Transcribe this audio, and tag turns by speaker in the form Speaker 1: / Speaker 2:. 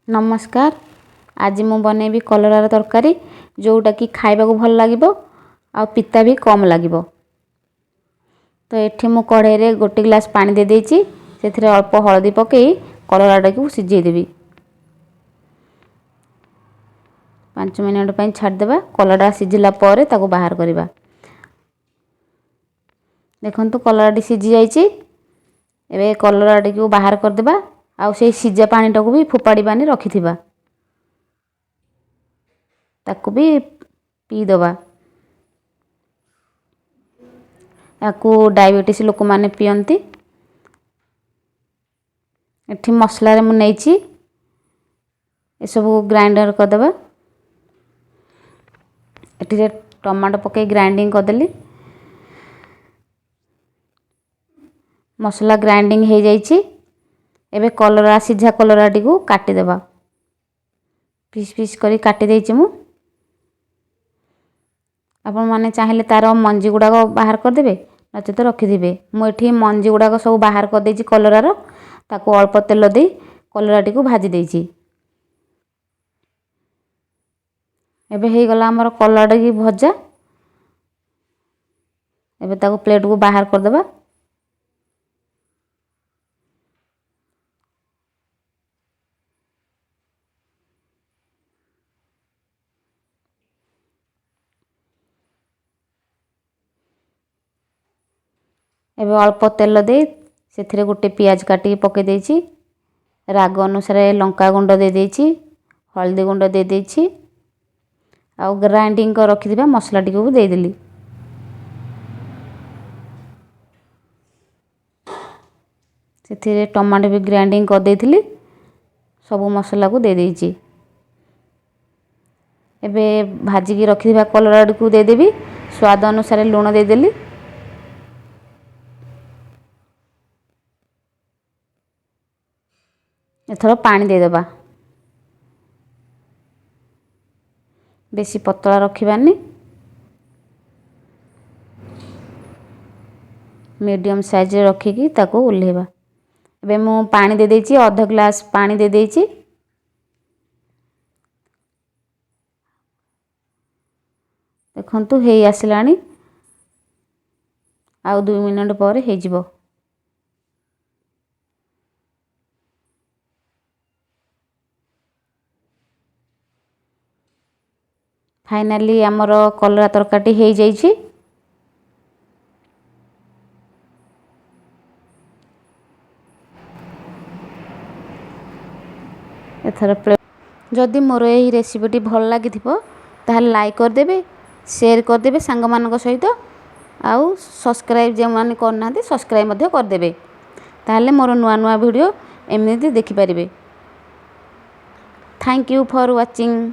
Speaker 1: नमस्कार। आज मु बनैबी कलरार तरकारी जोटा कि खाइबा को भल लागिबो आ पिता भी कम लागिबो। तो एठी मु कढ़ाई रे गोटे गिलास पानी दे देइची। सेथिरे अल्प हळदी पकेई कलराटा को सिझेई देबी। 5 मिनिट पई छाड़ देबा। कलरा सिझिला परे ताको बाहर करबा। देखंतु कलराटी सिझी जाईची। एबे कलराटी को बाहर कर देबा। आ से सिझा पानीटा को भी फोपाड़ीबानी रखिथिबा। ताको भी पी दबा। याकू डायबिटीज लोक माने पियंती। एठी मसला रे मु नेइची ए सब ग्राइंडर कर देबा। एठी रे टमाटो पके ग्राइंडिंग कर देली। मसला ग्राइंडिंग हो जाइए। एबे कलरा सिझा कलराटी को काटी देबा। पीस पीस करी काटी देइछि मु। आपण माने चाहिले तार मंजी गुडा को बाहर कर देबे नचेत रखि दिबे। मु एठी मंजी गुडा को सब बाहर कर देइछि कलरार। ताको अल्प तेल देई कलराटी को भाजी देइछि। एबे हे गला हमर कलराटी की भजा। एबे ताको प्लेट को बाहर कर देबा। एबे अल्प तेल दे सेथिरे गोटे पियाज काटी पके देइछि। राग अनुसार लंका गुंड दे देइछि। हल्दी गुंड दे देइछि। आ ग्राइंडिंग कर रखि दिबा मसला टी को दे देली। सेथिरे टमाटो भी ग्राइंडिंग कर देइथिली। सब मसला को दे देइछि। एबे भाजी की रखि दिबा कलरा को दे देबी। स्वाद अनुसार लूण दे देली। एथरो पानी दे देबा। बेसी पतला रखिबानी। मीडियम साइज रे रखिकी ताको उल्हेबा। एबे मु पानी दे देइछि। आधा ग्लास पानी दे देइछि। देखंतु हेई आसिलानी। आउ 2 मिनिट पर हे जिवो। फाइनली हमर कलरा तरकाटी हे जाइछि। एथर जदि मोर एही रेसिपीटी भल लागिथिबो ताहाले लाइक कर देबे, शेयर कर देबे सांग मानक सहित। आउ सब्सक्राइब जे माने करनाते सब्सक्राइब मध्ये कर देबे। ताहाले मोर नुआ नुआ वीडियो एमिति देखि परिबे। Thank you for watching.